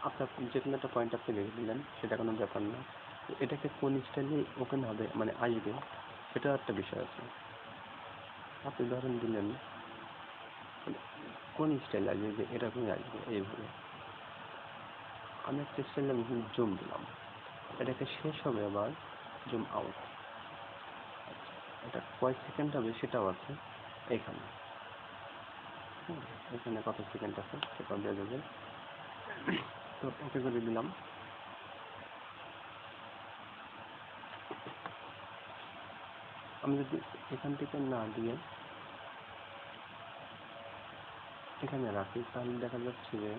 আপনার যে কোনো একটা পয়েন্ট আপনি লিখে দিলেন, সেটা কোনো ব্যাপার না। এটাকে কোন স্টাইলে ওখানে হবে মানে আসবে, সেটা একটা বিষয় আছে। আপনি ধরেন দিলেন কোন স্টাইল আসবে, যে এরকমই আসবে এইভাবে। আমি একটা স্টাইলে জুম দিলাম, এটাকে শেষ হবে আবার জুম আউট। এটা কয় সেকেন্ড হবে সেটাও আছে এইখানে। এখানে কত সেকেন্ড আছে সেটাও দেওয়া যাবে। তো ওকে করে দিলাম। আমি যদি এখান থেকে না দিয়ে এখানে রাখি তাহলে দেখা যাচ্ছে যে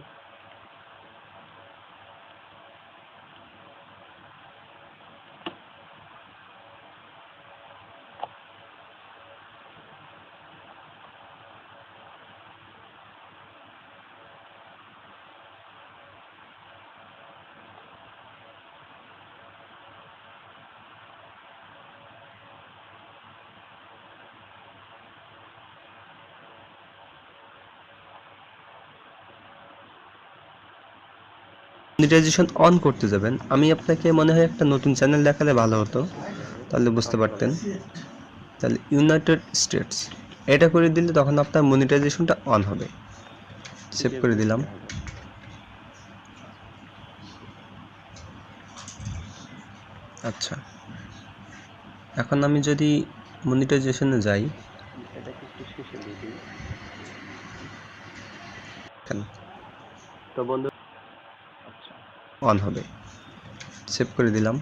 মনিটাইজেশন অন করতে যাবেন। আমি আপনাকে মনে হয় একটা নতুন চ্যানেল দেখালে ভালো হতো, তাহলে বুঝতে পারতেন। তাহলে ইউনাইটেড স্টেটস এটা করে দিলে তখন আপনার মনিটাইজেশনটা অন হবে। সেভ করে দিলাম। আচ্ছা, এখন আমি যদি মনিটাইজেশনে যাই, এটাকে একটু শেষে দিয়ে দিই। কেন তো বন্ধু আচ্ছা অন হবে। সেভ করে দিলাম।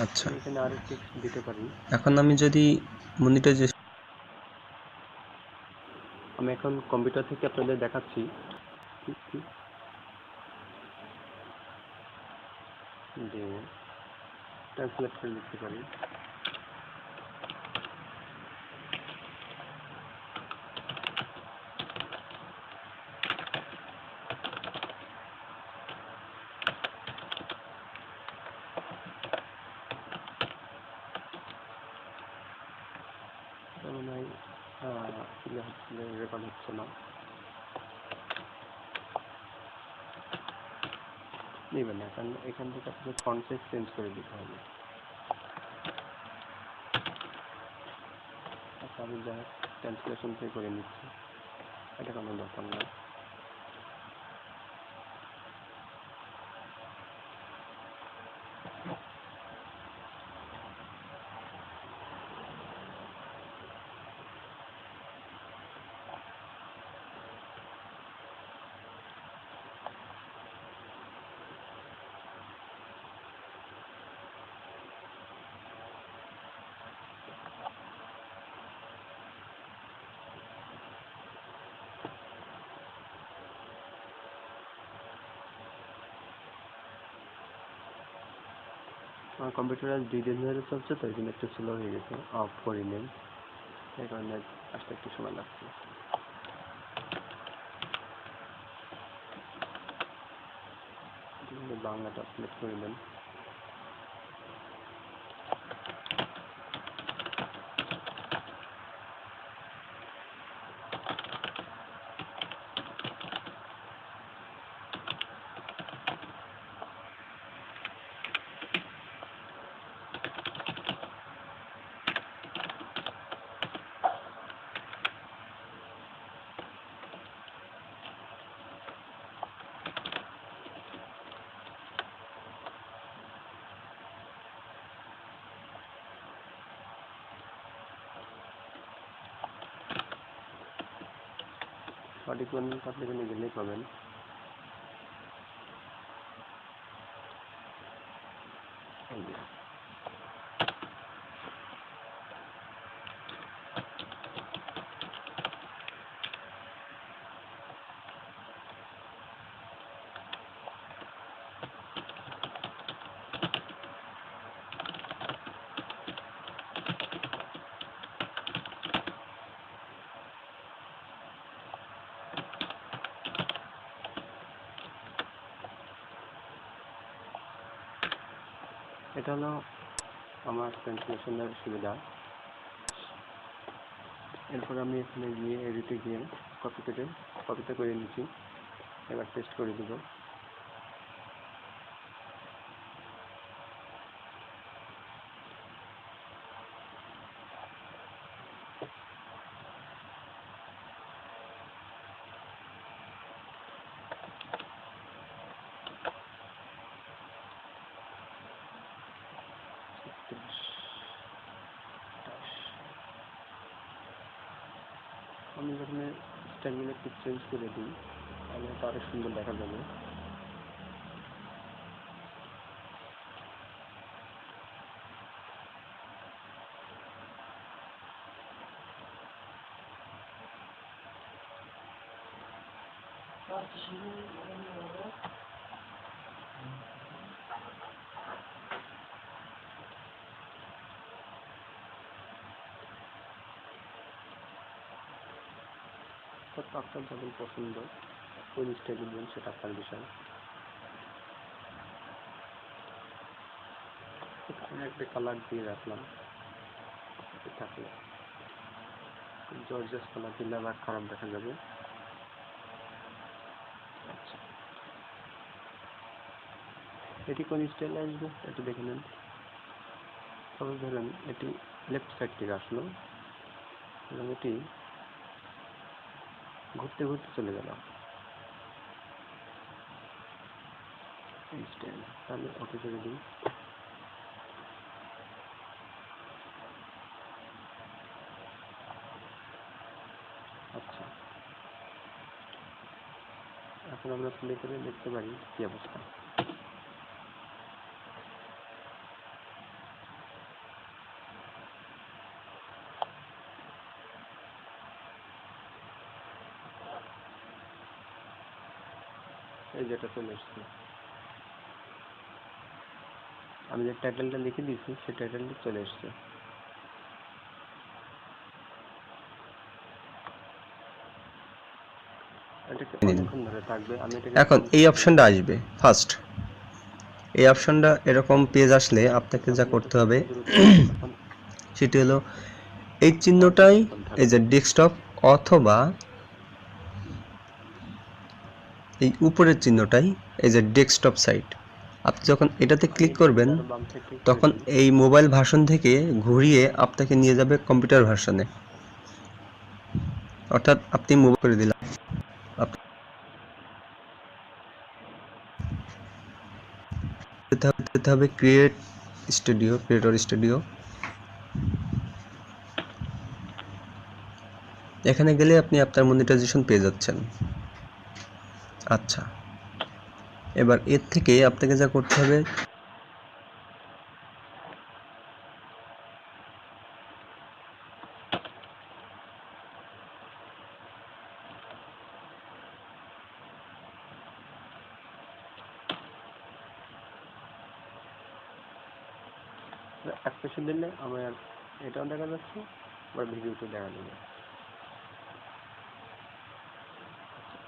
আচ্ছা, এখানে আরো টেক্সট দিতে পারি। এখন আমি যদি মনিটাইজেশন, আমি এখন কম্পিউটার থেকে আপনাদের দেখাচ্ছি যে ট্রান্সলেট করে লিখতে পারি। মনে হয় রেকর্ড হচ্ছে না, নেবেন না, কারণ এখান থেকে আপনাকে ফন্ট সাইজ চেঞ্জ করে দিতে হবে। আচ্ছা, আমি যা ট্রান্সলেশন থেকে করে নিচ্ছি, এটা কোনো ব্যাপার না। আমার কম্পিউটার আজ 2 দিন ধরে চলছে, তো এই জন্য একটু স্লো হয়ে গেছে, অফ করি নেই, এই কারণে আসতে একটু সময় লাগছে। বাংলাটা সিলেক্ট করে নেন। সঠিক বানানটা আপনি এখানে গেলেই পাবেন। এই যে এটা হলো আমার ট্রান্সলেশনের সুবিধা। এরপর আমি এখানে গিয়ে এডিটে গিয়ে কপিতে করে নিচ্ছি, এবার পেস্ট করে দেব। আমি যখন স্টাইলগুলো একটু চেঞ্জ করে দিই তাহলে এটা আরো সুন্দর দেখা যাবে। আপনার যখন পছন্দ কোন স্টাইলে দিবেন সেটা আপনার বিষয়। আমি একটা কালার দিয়ে রাখলাম, থাকলে জর্জিয়াস কালার দিলে আবার খারাপ দেখা যাবে। আচ্ছা, এটি কোন স্টাইলে আসবে একটু দেখে নেন। তবে ধরেন এটি লেফট সাইড থেকে আসলো এবং এটি ঘুরতে ঘুরতে চলে গেল এই স্টাইল, তাহলে ওকে ছেড়ে দিই। আচ্ছা, এখন আমরা প্লে করে দেখতে পারি কি অবস্থা। এই যেটা চলে এসছে, আমি যে টাইটেলটা লিখে দিয়েছি সেই টাইটেলটা চলে এসছে। এটাকে অনেকক্ষণ ধরে থাকবে। আমি এটাকে এখন এই অপশনটা আসবে ফার্স্ট। এই অপশনটা এরকম পেজ আসলে আপনাকে যা করতে হবে সেটি হলো এই চিহ্নটাই, এই যে ডেস্কটপ অথবা এই উপরের চিহ্নটাই এই যে ডেস্কটপ সাইট, আপনি যখন এটাতে ক্লিক করবেন তখন এই মোবাইল ভার্সন থেকে ঘুরিয়ে আপনাকে নিয়ে যাবে কম্পিউটার ভার্সনে। অর্থাৎ আপনি মোবাইল করে দিলাম, যেতে হবে ক্রিয়েটর স্টুডিও। এখানে গেলে আপনি আপনার মনিটাইজেশন পেয়ে যাচ্ছেন। আচ্ছা, এবার এর থেকে আপনাকে যা করতে হবে, এক পেশে দিলে আমার এটাও দেখা যাচ্ছে, আবার ভিডিওটা দেখা যাবে।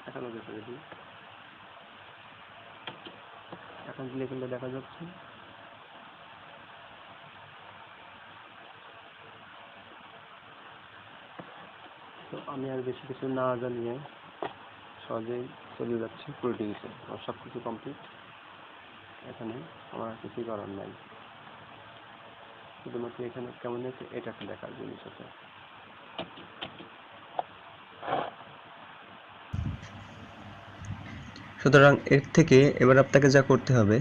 এখন ওকে করে দিই। এখন প্লে করলে দেখা যাচ্ছে। তো আমি আর বেশি কিছু না জানিয়ে সহজেই চলে যাচ্ছি প্রোটিংসে। আমার সব কিছু কমপ্লিট, এখানে আমার কিছুই করার নাই, শুধুমাত্র এখানে কেমন আছে এটাকে দেখার জিনিস আছে। সুতরাং এর থেকে এবার আপনাকে যা করতে হবে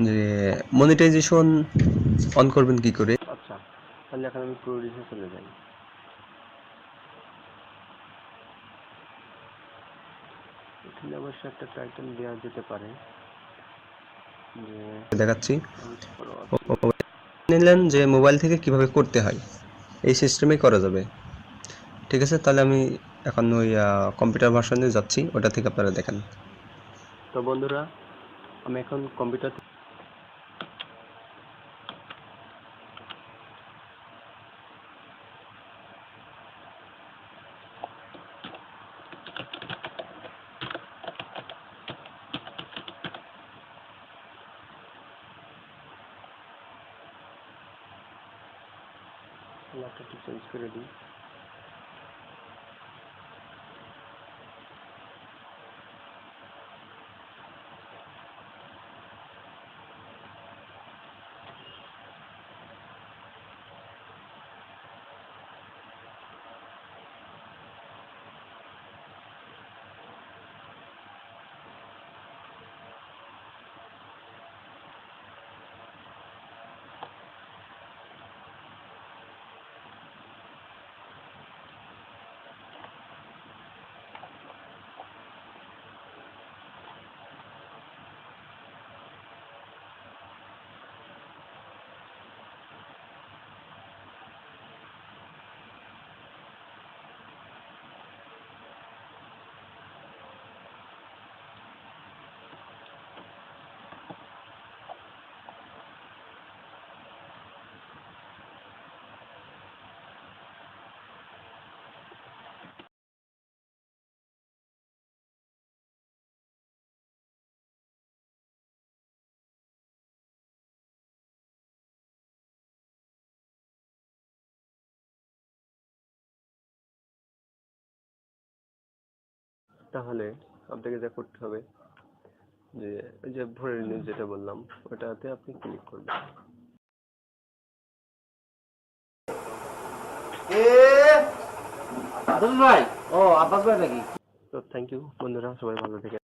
যে মনিটাইজেশন অন করবেন কি করে। আচ্ছা, তাহলে এখন আমি প্রোটিংসে চলে যাই। এখানে অবশ্যই একটা টাইটেল দেওয়া যেতে পারে, যে দেখাচ্ছি আমি বড় আছি। নিলেন যে মোবাইল থেকে কিভাবে করতে হয়, এই সিস্টেমেই করা যাবে। ঠিক আছে, তাহলে আমি এখন ওই কম্পিউটার ভার্সনে যাচ্ছি, ওটা থেকে আপনারা দেখেন। তো বন্ধুরা, আমি এখন কম্পিউটার ল্যাপটপটি চেঞ্জ করে দিই। তাহলে আপনাকে যা করতে হবে যে ওই যে ভোরের নিউজ যেটা বললাম ওটাতে আপনি ক্লিক করবেন। ভাই ও আব্বাস ভাই নাকি? তো থ্যাংক ইউ বন্ধুরা, সবাই ভালো থেকে